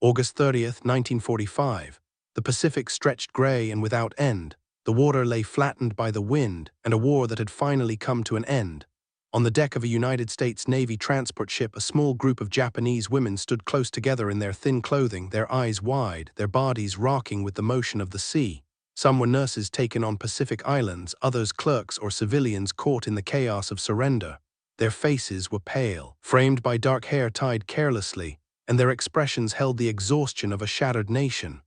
August 30th, 1945. The Pacific stretched gray and without end. The water lay flattened by the wind, and a war that had finally come to an end. On the deck of a United States Navy transport ship, a small group of Japanese women stood close together in their thin clothing, their eyes wide, their bodies rocking with the motion of the sea. Some were nurses taken on Pacific islands, others clerks or civilians caught in the chaos of surrender. Their faces were pale, framed by dark hair tied carelessly, and their expressions held the exhaustion of a shattered nation.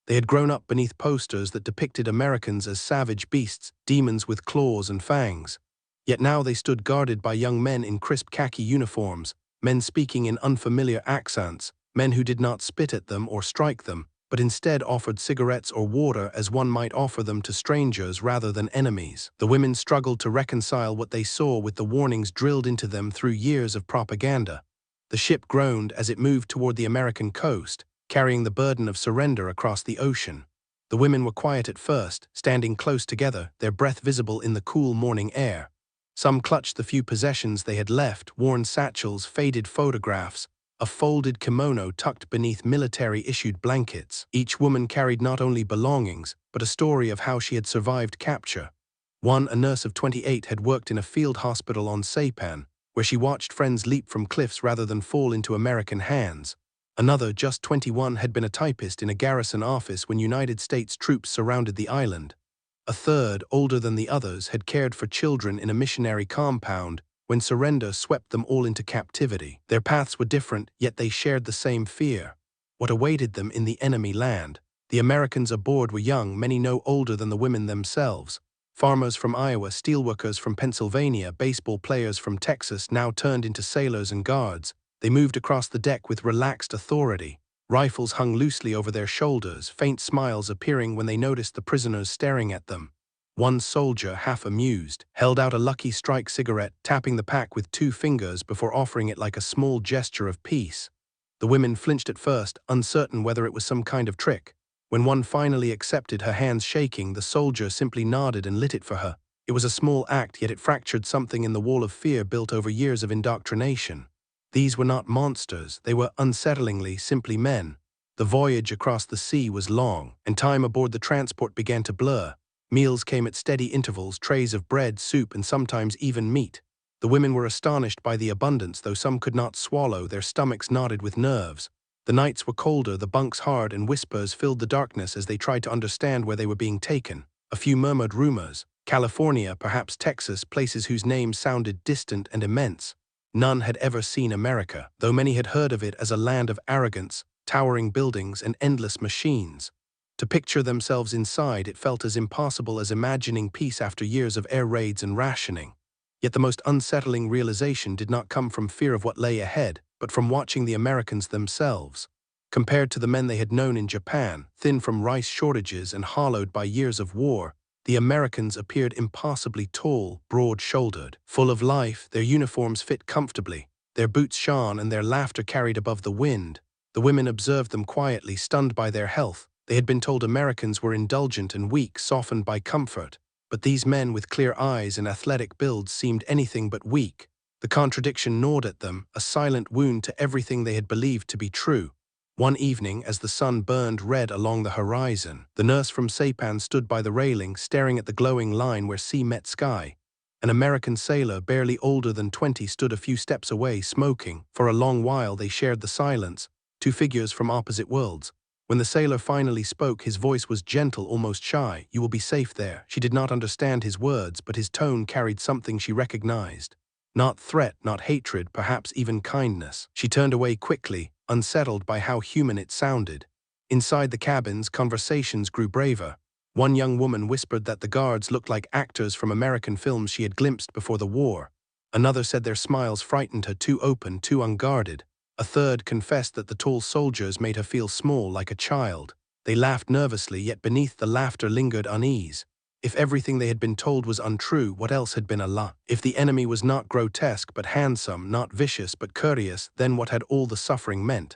They had grown up beneath posters that depicted Americans as savage beasts, demons with claws and fangs. Yet now they stood guarded by young men in crisp khaki uniforms, men speaking in unfamiliar accents, men who did not spit at them or strike them, but instead offered cigarettes or water as one might offer them to strangers rather than enemies. The women struggled to reconcile what they saw with the warnings drilled into them through years of propaganda. The ship groaned as it moved toward the American coast, carrying the burden of surrender across the ocean. The women were quiet at first, standing close together, their breath visible in the cool morning air. Some clutched the few possessions they had left, worn satchels, faded photographs, a folded kimono tucked beneath military-issued blankets. Each woman carried not only belongings, but a story of how she had survived capture. One, a nurse of 28, had worked in a field hospital on Saipan, where she watched friends leap from cliffs rather than fall into American hands. Another, just 21, had been a typist in a garrison office when United States troops surrounded the island. A third, older than the others, had cared for children in a missionary compound when surrender swept them all into captivity. Their paths were different, yet they shared the same fear. What awaited them in the enemy land? The Americans aboard were young, many no older than the women themselves. Farmers from Iowa, steelworkers from Pennsylvania, baseball players from Texas now turned into sailors and guards. They moved across the deck with relaxed authority. Rifles hung loosely over their shoulders, faint smiles appearing when they noticed the prisoners staring at them. One soldier, half amused, held out a Lucky Strike cigarette, tapping the pack with 2 fingers before offering it like a small gesture of peace. The women flinched at first, uncertain whether it was some kind of trick. When one finally accepted, her hands shaking, the soldier simply nodded and lit it for her. It was a small act, yet it fractured something in the wall of fear built over years of indoctrination. These were not monsters, they were unsettlingly simply men. The voyage across the sea was long, and time aboard the transport began to blur. Meals came at steady intervals, trays of bread, soup, and sometimes even meat. The women were astonished by the abundance, though some could not swallow, their stomachs knotted with nerves. The nights were colder, the bunks hard, and whispers filled the darkness as they tried to understand where they were being taken. A few murmured rumors. California, perhaps Texas, places whose names sounded distant and immense. None had ever seen America, though many had heard of it as a land of arrogance, towering buildings, and endless machines. To picture themselves inside, it felt as impossible as imagining peace after years of air raids and rationing. Yet the most unsettling realization did not come from fear of what lay ahead, but from watching the Americans themselves. Compared to the men they had known in Japan, thin from rice shortages and hollowed by years of war, the Americans appeared impossibly tall, broad-shouldered. Full of life, their uniforms fit comfortably. Their boots shone and their laughter carried above the wind. The women observed them quietly, stunned by their health. They had been told Americans were indulgent and weak, softened by comfort. But these men with clear eyes and athletic builds seemed anything but weak. The contradiction gnawed at them, a silent wound to everything they had believed to be true. One evening, as the sun burned red along the horizon, the nurse from Saipan stood by the railing, staring at the glowing line where sea met sky. An American sailor, barely older than 20, stood a few steps away, smoking. For a long while they shared the silence, 2 figures from opposite worlds. When the sailor finally spoke, his voice was gentle, almost shy. "You will be safe there." She did not understand his words, but his tone carried something she recognized. Not threat, not hatred, perhaps even kindness. She turned away quickly, unsettled by how human it sounded. Inside the cabins, conversations grew braver. One young woman whispered that the guards looked like actors from American films she had glimpsed before the war. Another said their smiles frightened her, too open, too unguarded. A third confessed that the tall soldiers made her feel small, like a child. They laughed nervously, yet beneath the laughter lingered unease. If everything they had been told was untrue, what else had been a lie? If the enemy was not grotesque but handsome, not vicious but courteous, then what had all the suffering meant?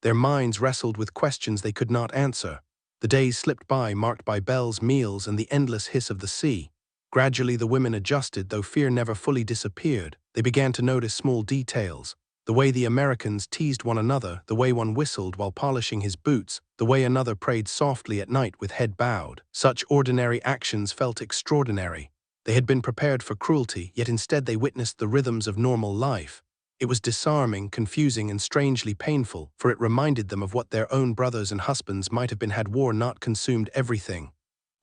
Their minds wrestled with questions they could not answer. The days slipped by, marked by bells, meals, and the endless hiss of the sea. Gradually the women adjusted, though fear never fully disappeared. They began to notice small details. The way the Americans teased one another, the way one whistled while polishing his boots, the way another prayed softly at night with head bowed. Such ordinary actions felt extraordinary. They had been prepared for cruelty, yet instead they witnessed the rhythms of normal life. It was disarming, confusing, and strangely painful, for it reminded them of what their own brothers and husbands might have been had war not consumed everything.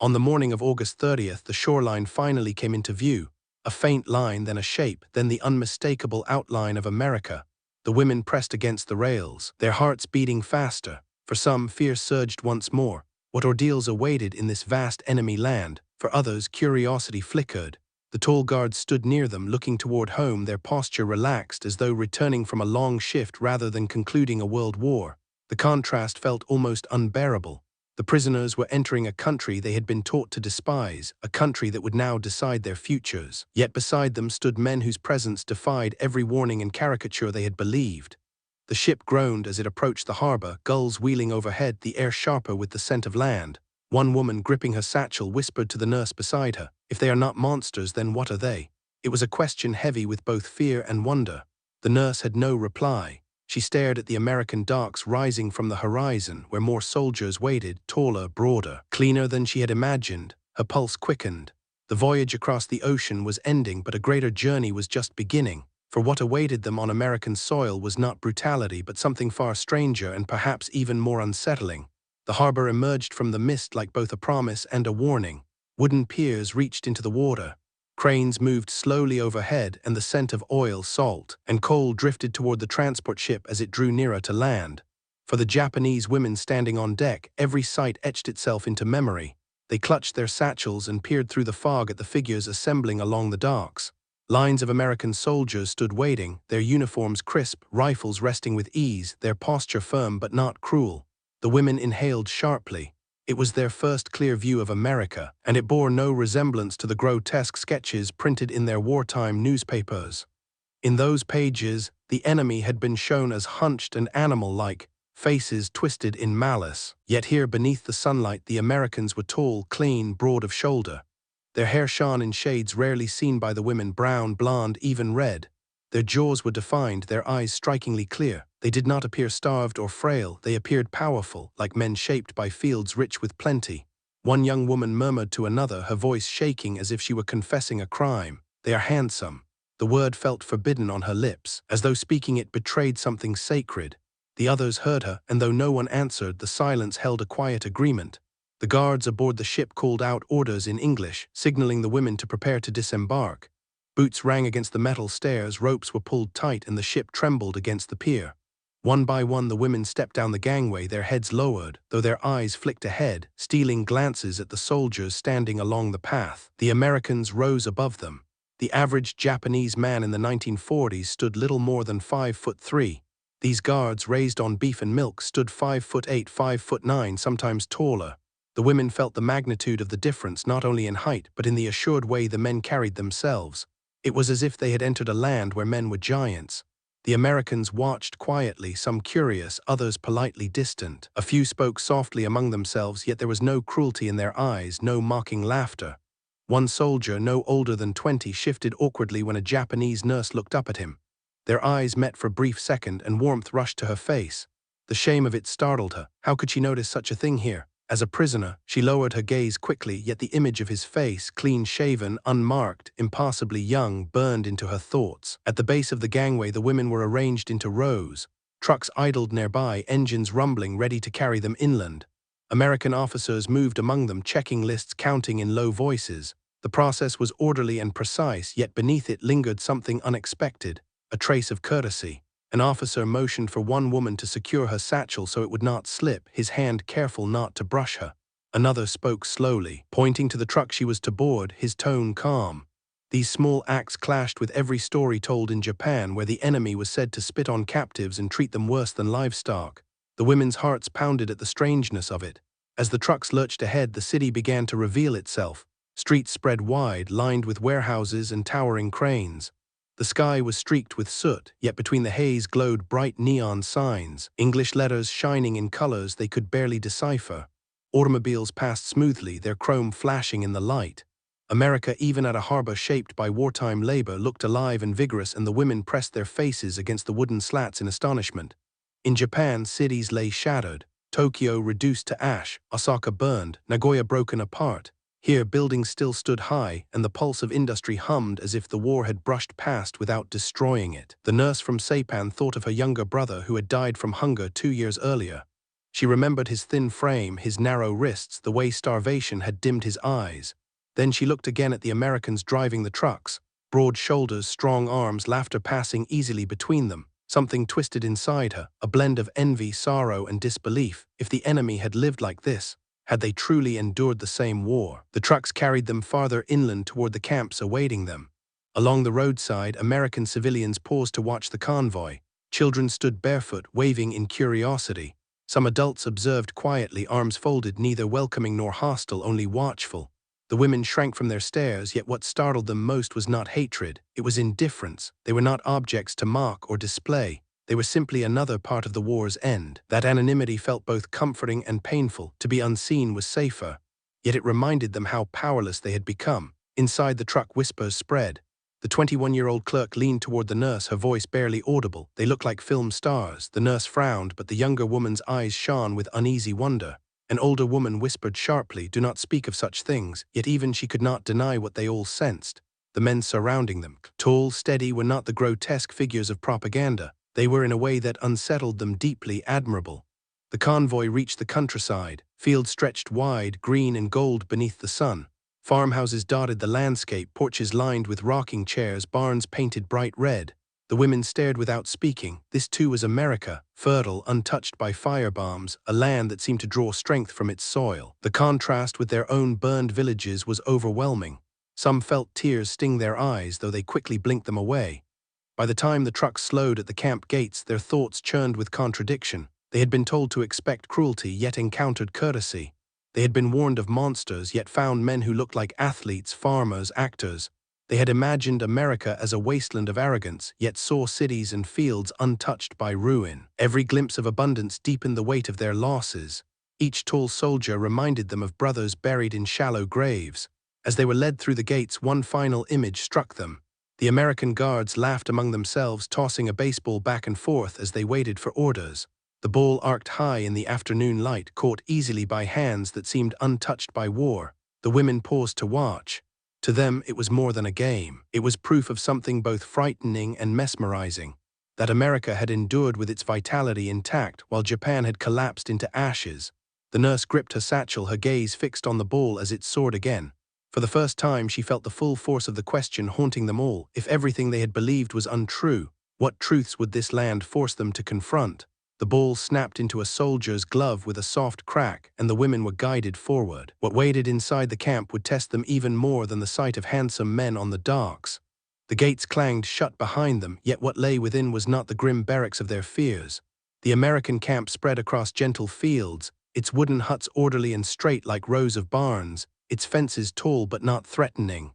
On the morning of August 30th, the shoreline finally came into view. A faint line, then a shape, then the unmistakable outline of America. The women pressed against the rails, their hearts beating faster. For some, fear surged once more. What ordeals awaited in this vast enemy land? For others, curiosity flickered. The tall guards stood near them, looking toward home, their posture relaxed as though returning from a long shift rather than concluding a world war. The contrast felt almost unbearable. The prisoners were entering a country they had been taught to despise, a country that would now decide their futures. Yet beside them stood men whose presence defied every warning and caricature they had believed. The ship groaned as it approached the harbor, gulls wheeling overhead, the air sharper with the scent of land. One woman, gripping her satchel, whispered to the nurse beside her, "If they are not monsters, then what are they?" It was a question heavy with both fear and wonder. The nurse had no reply. She stared at the American docks rising from the horizon, where more soldiers waited, taller, broader, cleaner than she had imagined. Her pulse quickened. The voyage across the ocean was ending, but a greater journey was just beginning. For what awaited them on American soil was not brutality, but something far stranger and perhaps even more unsettling. The harbor emerged from the mist like both a promise and a warning. Wooden piers reached into the water. Cranes moved slowly overhead, and the scent of oil, salt, and coal drifted toward the transport ship as it drew nearer to land. For the Japanese women standing on deck, every sight etched itself into memory. They clutched their satchels and peered through the fog at the figures assembling along the docks. Lines of American soldiers stood waiting, their uniforms crisp, rifles resting with ease, their posture firm but not cruel. The women inhaled sharply. It was their first clear view of America, and it bore no resemblance to the grotesque sketches printed in their wartime newspapers. In those pages, the enemy had been shown as hunched and animal-like, faces twisted in malice. Yet here, beneath the sunlight, the Americans were tall, clean, broad of shoulder. Their hair shone in shades rarely seen by the women, brown, blonde, even red. Their jaws were defined, their eyes strikingly clear. They did not appear starved or frail, they appeared powerful, like men shaped by fields rich with plenty. One young woman murmured to another, her voice shaking as if she were confessing a crime, "They are handsome." The word felt forbidden on her lips, as though speaking it betrayed something sacred. The others heard her, and though no one answered, the silence held a quiet agreement. The guards aboard the ship called out orders in English, signaling the women to prepare to disembark. Boots rang against the metal stairs, ropes were pulled tight, and the ship trembled against the pier. One by one the women stepped down the gangway, their heads lowered, though their eyes flicked ahead, stealing glances at the soldiers standing along the path. The Americans rose above them. The average Japanese man in the 1940s stood little more than 5'3". These guards, raised on beef and milk, stood 5'8", 5'9", sometimes taller. The women felt the magnitude of the difference not only in height but in the assured way the men carried themselves. It was as if they had entered a land where men were giants. The Americans watched quietly, some curious, others politely distant. A few spoke softly among themselves, yet there was no cruelty in their eyes, no mocking laughter. One soldier, no older than 20, shifted awkwardly when a Japanese nurse looked up at him. Their eyes met for a brief second, and warmth rushed to her face. The shame of it startled her. How could she notice such a thing here? As a prisoner, she lowered her gaze quickly, yet the image of his face, clean-shaven, unmarked, impossibly young, burned into her thoughts. At the base of the gangway, the women were arranged into rows. Trucks idled nearby, engines rumbling, ready to carry them inland. American officers moved among them, checking lists, counting in low voices. The process was orderly and precise, yet beneath it lingered something unexpected, a trace of courtesy. An officer motioned for one woman to secure her satchel so it would not slip, his hand careful not to brush her. Another spoke slowly, pointing to the truck she was to board, his tone calm. These small acts clashed with every story told in Japan, where the enemy was said to spit on captives and treat them worse than livestock. The women's hearts pounded at the strangeness of it. As the trucks lurched ahead, the city began to reveal itself. Streets spread wide, lined with warehouses and towering cranes. The sky was streaked with soot, yet between the haze glowed bright neon signs, English letters shining in colors they could barely decipher. Automobiles passed smoothly, their chrome flashing in the light. America, even at a harbor shaped by wartime labor, looked alive and vigorous, and the women pressed their faces against the wooden slats in astonishment. In Japan, cities lay shattered, Tokyo reduced to ash, Osaka burned, Nagoya broken apart. Here, buildings still stood high, and the pulse of industry hummed as if the war had brushed past without destroying it. The nurse from Saipan thought of her younger brother who had died from hunger 2 years earlier. She remembered his thin frame, his narrow wrists, the way starvation had dimmed his eyes. Then she looked again at the Americans driving the trucks. Broad shoulders, strong arms, laughter passing easily between them. Something twisted inside her, a blend of envy, sorrow, and disbelief. If the enemy had lived like this, had they truly endured the same war? The trucks carried them farther inland toward the camps awaiting them. Along the roadside, American civilians paused to watch the convoy. Children stood barefoot, waving in curiosity. Some adults observed quietly, arms folded, neither welcoming nor hostile, only watchful. The women shrank from their stares, yet what startled them most was not hatred, it was indifference. They were not objects to mock or display. They were simply another part of the war's end. That anonymity felt both comforting and painful. To be unseen was safer. Yet it reminded them how powerless they had become. Inside the truck, whispers spread. The 21-year-old clerk leaned toward the nurse, her voice barely audible. They looked like film stars. The nurse frowned, but the younger woman's eyes shone with uneasy wonder. An older woman whispered sharply, "Do not speak of such things," yet even she could not deny what they all sensed. The men surrounding them, tall, steady, were not the grotesque figures of propaganda. They were, in a way that unsettled them deeply, admirable. The convoy reached the countryside. Fields stretched wide, green and gold beneath the sun. Farmhouses dotted the landscape, porches lined with rocking chairs, barns painted bright red. The women stared without speaking. This too was America, fertile, untouched by firebombs, a land that seemed to draw strength from its soil. The contrast with their own burned villages was overwhelming. Some felt tears sting their eyes, though they quickly blinked them away. By the time the trucks slowed at the camp gates, their thoughts churned with contradiction. They had been told to expect cruelty, yet encountered courtesy. They had been warned of monsters, yet found men who looked like athletes, farmers, actors. They had imagined America as a wasteland of arrogance, yet saw cities and fields untouched by ruin. Every glimpse of abundance deepened the weight of their losses. Each tall soldier reminded them of brothers buried in shallow graves. As they were led through the gates, one final image struck them. The American guards laughed among themselves, tossing a baseball back and forth as they waited for orders. The ball arced high in the afternoon light, caught easily by hands that seemed untouched by war. The women paused to watch. To them, it was more than a game. It was proof of something both frightening and mesmerizing. That America had endured with its vitality intact, while Japan had collapsed into ashes. The nurse gripped her satchel, her gaze fixed on the ball as it soared again. For the first time, she felt the full force of the question haunting them all. If everything they had believed was untrue, what truths would this land force them to confront? The ball snapped into a soldier's glove with a soft crack, and the women were guided forward. What waited inside the camp would test them even more than the sight of handsome men on the docks. The gates clanged shut behind them, yet what lay within was not the grim barracks of their fears. The American camp spread across gentle fields, its wooden huts orderly and straight like rows of barns, its fences tall but not threatening.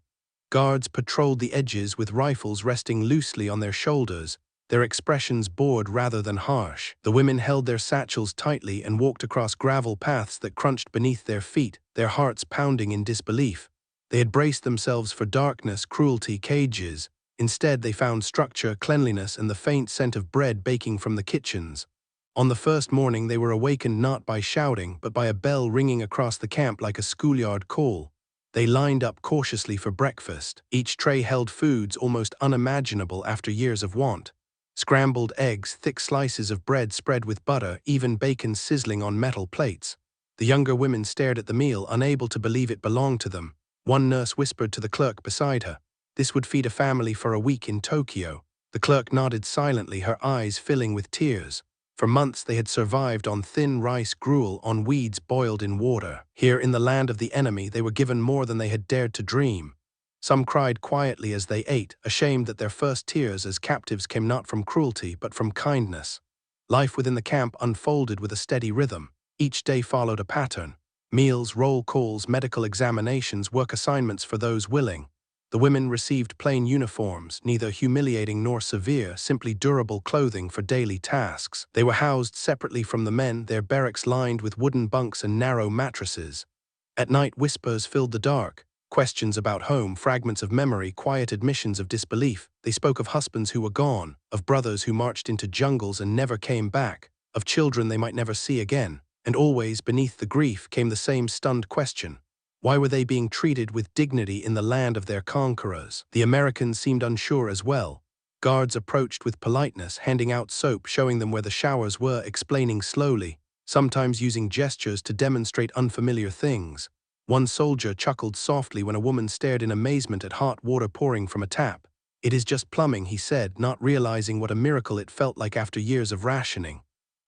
Guards patrolled the edges with rifles resting loosely on their shoulders, their expressions bored rather than harsh. The women held their satchels tightly and walked across gravel paths that crunched beneath their feet, their hearts pounding in disbelief. They had braced themselves for darkness, cruelty, cages. Instead, they found structure, cleanliness, and the faint scent of bread baking from the kitchens. On the first morning, they were awakened not by shouting, but by a bell ringing across the camp like a schoolyard call. They lined up cautiously for breakfast. Each tray held foods almost unimaginable after years of want. Scrambled eggs, thick slices of bread spread with butter, even bacon sizzling on metal plates. The younger women stared at the meal, unable to believe it belonged to them. One nurse whispered to the clerk beside her, "This would feed a family for a week in Tokyo." The clerk nodded silently, her eyes filling with tears. For months they had survived on thin rice gruel, on weeds boiled in water. Here in the land of the enemy, they were given more than they had dared to dream. Some cried quietly as they ate, ashamed that their first tears as captives came not from cruelty but from kindness. Life within the camp unfolded with a steady rhythm. Each day followed a pattern. Meals, roll calls, medical examinations, work assignments for those willing. The women received plain uniforms, neither humiliating nor severe, simply durable clothing for daily tasks. They were housed separately from the men, their barracks lined with wooden bunks and narrow mattresses. At night, whispers filled the dark. Questions about home, fragments of memory, quiet admissions of disbelief. They spoke of husbands who were gone, of brothers who marched into jungles and never came back, of children they might never see again. And always, beneath the grief, came the same stunned question. Why were they being treated with dignity in the land of their conquerors? The Americans seemed unsure as well. Guards approached with politeness, handing out soap, showing them where the showers were, explaining slowly, sometimes using gestures to demonstrate unfamiliar things. One soldier chuckled softly when a woman stared in amazement at hot water pouring from a tap. "It is just plumbing," he said, not realizing what a miracle it felt like after years of rationing.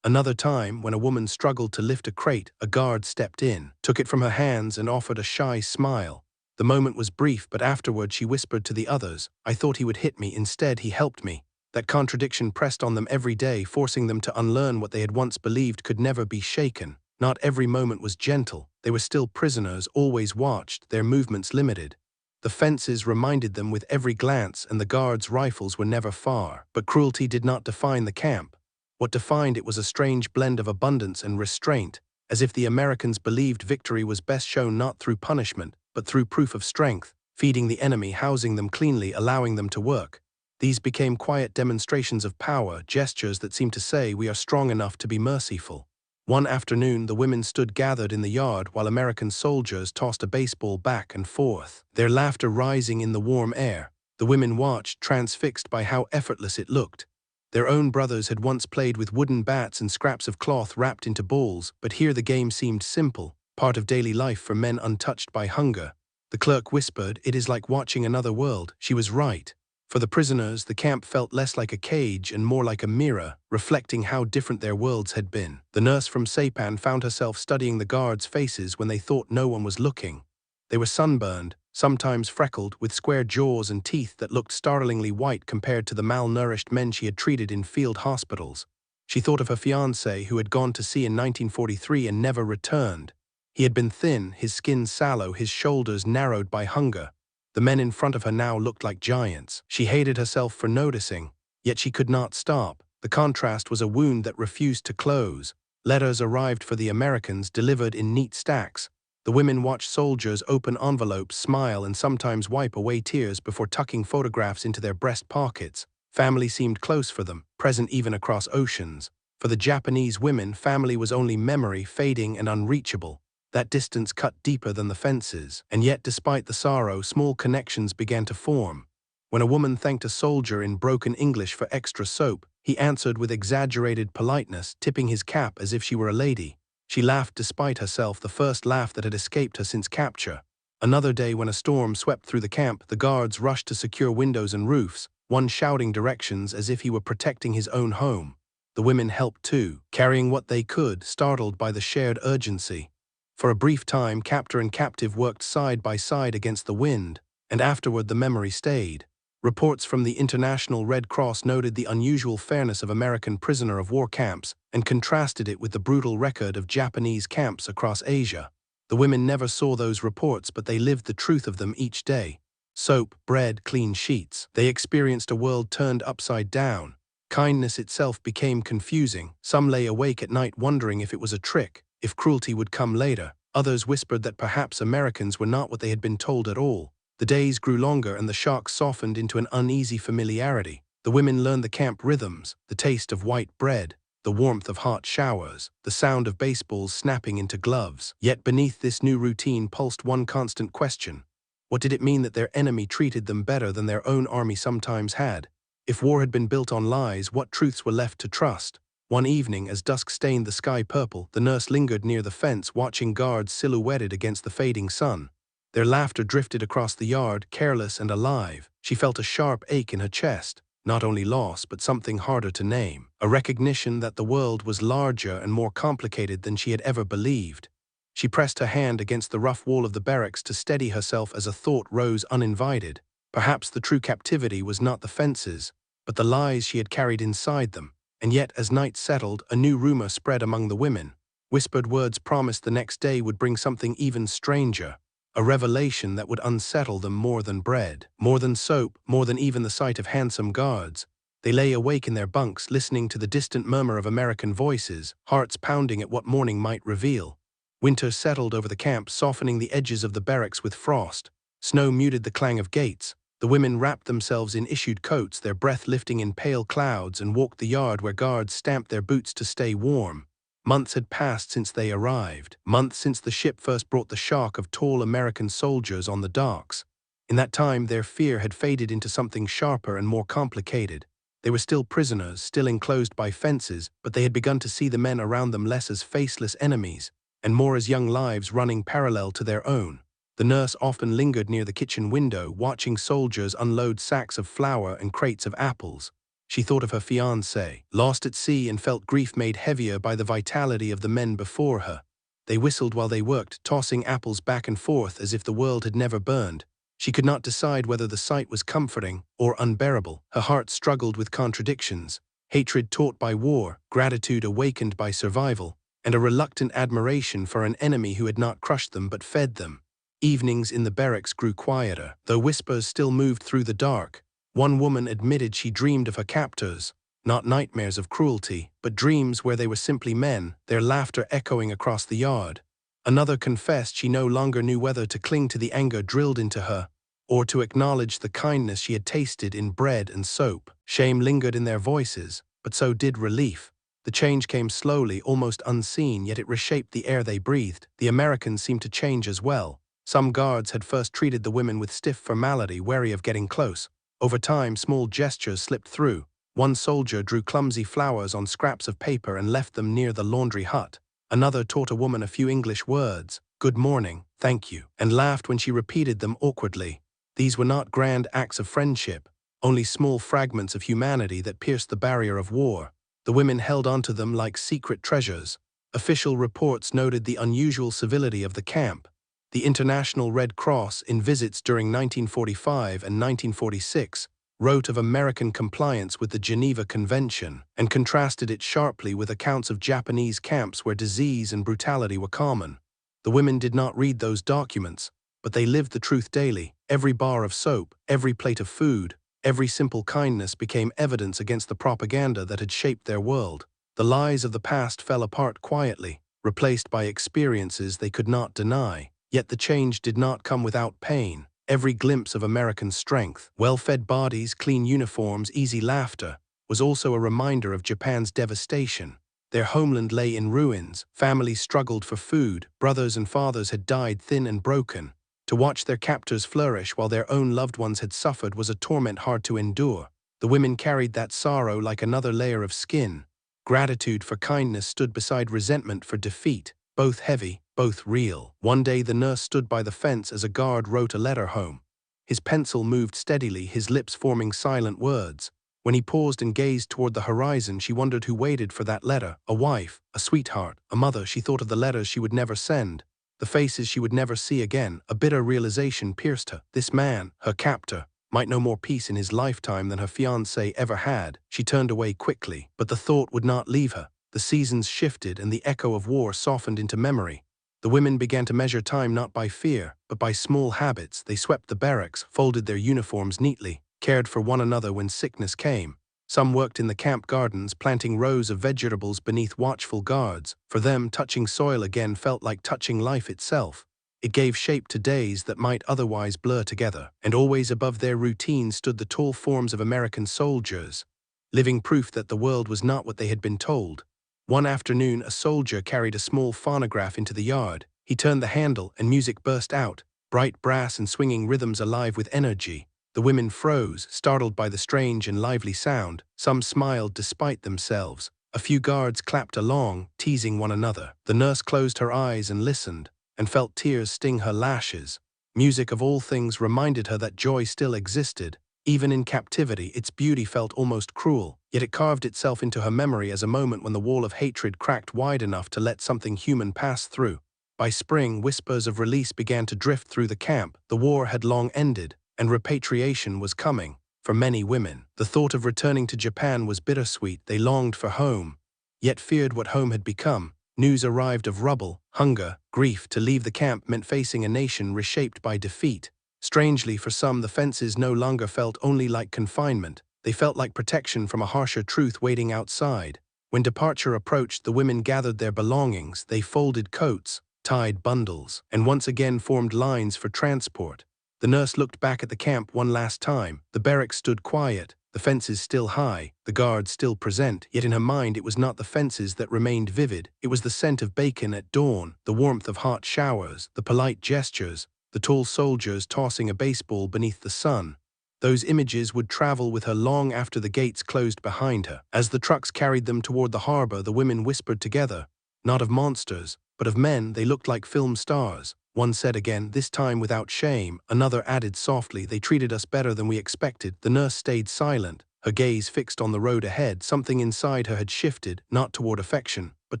Another time, when a woman struggled to lift a crate, a guard stepped in, took it from her hands and offered a shy smile. The moment was brief, but afterward she whispered to the others, "I thought he would hit me, instead he helped me." That contradiction pressed on them every day, forcing them to unlearn what they had once believed could never be shaken. Not every moment was gentle. They were still prisoners, always watched, their movements limited. The fences reminded them with every glance, and the guards' rifles were never far. But cruelty did not define the camp. What defined it was a strange blend of abundance and restraint, as if the Americans believed victory was best shown not through punishment, but through proof of strength, feeding the enemy, housing them cleanly, allowing them to work. These became quiet demonstrations of power, gestures that seemed to say, "We are strong enough to be merciful." One afternoon, the women stood gathered in the yard while American soldiers tossed a baseball back and forth, their laughter rising in the warm air. The women watched, transfixed by how effortless it looked. Their own brothers had once played with wooden bats and scraps of cloth wrapped into balls, but here the game seemed simple, part of daily life for men untouched by hunger. The clerk whispered, "It is like watching another world." She was right. For the prisoners, the camp felt less like a cage and more like a mirror, reflecting how different their worlds had been. The nurse from Saipan found herself studying the guards' faces when they thought no one was looking. They were sunburned, sometimes freckled, with square jaws and teeth that looked startlingly white compared to the malnourished men she had treated in field hospitals. She thought of her fiancé, who had gone to sea in 1943 and never returned. He had been thin, his skin sallow, his shoulders narrowed by hunger. The men in front of her now looked like giants. She hated herself for noticing, yet she could not stop. The contrast was a wound that refused to close. Letters arrived for the Americans, delivered in neat stacks. The women watched soldiers open envelopes, smile, and sometimes wipe away tears before tucking photographs into their breast pockets. Family seemed close for them, present even across oceans. For the Japanese women, family was only memory, fading and unreachable. That distance cut deeper than the fences, and yet despite the sorrow, small connections began to form. When a woman thanked a soldier in broken English for extra soap, he answered with exaggerated politeness, tipping his cap as if she were a lady. She laughed despite herself, the first laugh that had escaped her since capture. Another day, when a storm swept through the camp, the guards rushed to secure windows and roofs, one shouting directions as if he were protecting his own home. The women helped too, carrying what they could, startled by the shared urgency. For a brief time, captor and captive worked side by side against the wind, and afterward the memory stayed. Reports from the International Red Cross noted the unusual fairness of American prisoner of war camps and contrasted it with the brutal record of Japanese camps across Asia. The women never saw those reports, but they lived the truth of them each day. Soap, bread, clean sheets. They experienced a world turned upside down. Kindness itself became confusing. Some lay awake at night wondering if it was a trick, if cruelty would come later. Others whispered that perhaps Americans were not what they had been told at all. The days grew longer and the shock softened into an uneasy familiarity. The women learned the camp rhythms, the taste of white bread, the warmth of hot showers, the sound of baseballs snapping into gloves. Yet beneath this new routine pulsed one constant question. What did it mean that their enemy treated them better than their own army sometimes had? If war had been built on lies, what truths were left to trust? One evening, as dusk stained the sky purple, the nurse lingered near the fence, watching guards silhouetted against the fading sun. Their laughter drifted across the yard, careless and alive. She felt a sharp ache in her chest, not only loss, but something harder to name, a recognition that the world was larger and more complicated than she had ever believed. She pressed her hand against the rough wall of the barracks to steady herself as a thought rose uninvited. Perhaps the true captivity was not the fences, but the lies she had carried inside them. And yet, as night settled, a new rumor spread among the women. Whispered words promised the next day would bring something even stranger, a revelation that would unsettle them more than bread, more than soap, more than even the sight of handsome guards. They lay awake in their bunks, listening to the distant murmur of American voices, hearts pounding at what morning might reveal. Winter settled over the camp, softening the edges of the barracks with frost. Snow muted the clang of gates. The women wrapped themselves in issued coats, their breath lifting in pale clouds, and walked the yard where guards stamped their boots to stay warm. Months had passed since they arrived. Months since the ship first brought the shock of tall American soldiers on the docks. In that time, their fear had faded into something sharper and more complicated. They were still prisoners, still enclosed by fences, but they had begun to see the men around them less as faceless enemies, and more as young lives running parallel to their own. The nurse often lingered near the kitchen window, watching soldiers unload sacks of flour and crates of apples. She thought of her fiancé, lost at sea, and felt grief made heavier by the vitality of the men before her. They whistled while they worked, tossing apples back and forth as if the world had never burned. She could not decide whether the sight was comforting or unbearable. Her heart struggled with contradictions: hatred taught by war, gratitude awakened by survival, and a reluctant admiration for an enemy who had not crushed them but fed them. Evenings in the barracks grew quieter, though whispers still moved through the dark. One woman admitted she dreamed of her captors, not nightmares of cruelty, but dreams where they were simply men, their laughter echoing across the yard. Another confessed she no longer knew whether to cling to the anger drilled into her, or to acknowledge the kindness she had tasted in bread and soap. Shame lingered in their voices, but so did relief. The change came slowly, almost unseen, yet it reshaped the air they breathed. The Americans seemed to change as well. Some guards had first treated the women with stiff formality, wary of getting close. Over time, small gestures slipped through. One soldier drew clumsy flowers on scraps of paper and left them near the laundry hut. Another taught a woman a few English words, "Good morning, thank you," and laughed when she repeated them awkwardly. These were not grand acts of friendship, only small fragments of humanity that pierced the barrier of war. The women held onto them like secret treasures. Official reports noted the unusual civility of the camp. The International Red Cross, in visits during 1945 and 1946, wrote of American compliance with the Geneva Convention and contrasted it sharply with accounts of Japanese camps where disease and brutality were common. The women did not read those documents, but they lived the truth daily. Every bar of soap, every plate of food, every simple kindness became evidence against the propaganda that had shaped their world. The lies of the past fell apart quietly, replaced by experiences they could not deny. Yet the change did not come without pain. Every glimpse of American strength, well-fed bodies, clean uniforms, easy laughter, was also a reminder of Japan's devastation. Their homeland lay in ruins, families struggled for food, brothers and fathers had died thin and broken. To watch their captors flourish while their own loved ones had suffered was a torment hard to endure. The women carried that sorrow like another layer of skin. Gratitude for kindness stood beside resentment for defeat, both heavy, both real. One day the nurse stood by the fence as a guard wrote a letter home. His pencil moved steadily, his lips forming silent words. When he paused and gazed toward the horizon, she wondered who waited for that letter. A wife, a sweetheart, a mother. She thought of the letters she would never send, the faces she would never see again. A bitter realization pierced her. This man, her captor, might know more peace in his lifetime than her fiancé ever had. She turned away quickly, but the thought would not leave her. The seasons shifted and the echo of war softened into memory. The women began to measure time not by fear, but by small habits. They swept the barracks, folded their uniforms neatly, cared for one another when sickness came. Some worked in the camp gardens, planting rows of vegetables beneath watchful guards. For them, touching soil again felt like touching life itself. It gave shape to days that might otherwise blur together. And always above their routine stood the tall forms of American soldiers, living proof that the world was not what they had been told. One afternoon, a soldier carried a small phonograph into the yard. He turned the handle and music burst out, bright brass and swinging rhythms alive with energy. The women froze, startled by the strange and lively sound. Some smiled despite themselves. A few guards clapped along, teasing one another. The nurse closed her eyes and listened, and felt tears sting her lashes. Music of all things reminded her that joy still existed. Even in captivity, its beauty felt almost cruel, yet it carved itself into her memory as a moment when the wall of hatred cracked wide enough to let something human pass through. By spring, whispers of release began to drift through the camp. The war had long ended, and repatriation was coming. For many women, the thought of returning to Japan was bittersweet. They longed for home, yet feared what home had become. News arrived of rubble, hunger, grief. To leave the camp meant facing a nation reshaped by defeat. Strangely, for some, the fences no longer felt only like confinement. They felt like protection from a harsher truth waiting outside. When departure approached, the women gathered their belongings. They folded coats, tied bundles, and once again formed lines for transport. The nurse looked back at the camp one last time. The barracks stood quiet, the fences still high, the guards still present, yet in her mind it was not the fences that remained vivid. It was the scent of bacon at dawn, the warmth of hot showers, the polite gestures, the tall soldiers tossing a baseball beneath the sun. Those images would travel with her long after the gates closed behind her. As the trucks carried them toward the harbor, the women whispered together, not of monsters, but of men. They looked like film stars. One said again, this time without shame. Another added softly, they treated us better than we expected. The nurse stayed silent, her gaze fixed on the road ahead. Something inside her had shifted, not toward affection, but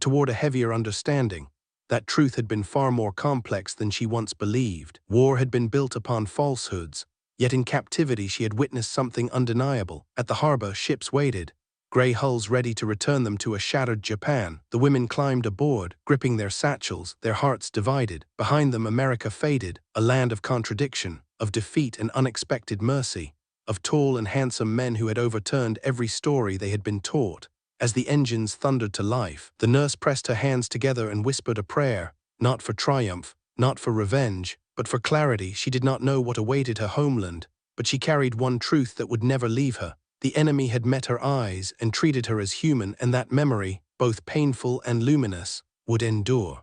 toward a heavier understanding. That truth had been far more complex than she once believed. War had been built upon falsehoods. Yet in captivity she had witnessed something undeniable. At the harbor, ships waited, gray hulls ready to return them to a shattered Japan. The women climbed aboard, gripping their satchels, their hearts divided. Behind them America faded, a land of contradiction, of defeat and unexpected mercy, of tall and handsome men who had overturned every story they had been taught. As the engines thundered to life, the nurse pressed her hands together and whispered a prayer, not for triumph, not for revenge, but for clarity. She did not know what awaited her homeland, but she carried one truth that would never leave her. The enemy had met her eyes and treated her as human, and that memory, both painful and luminous, would endure.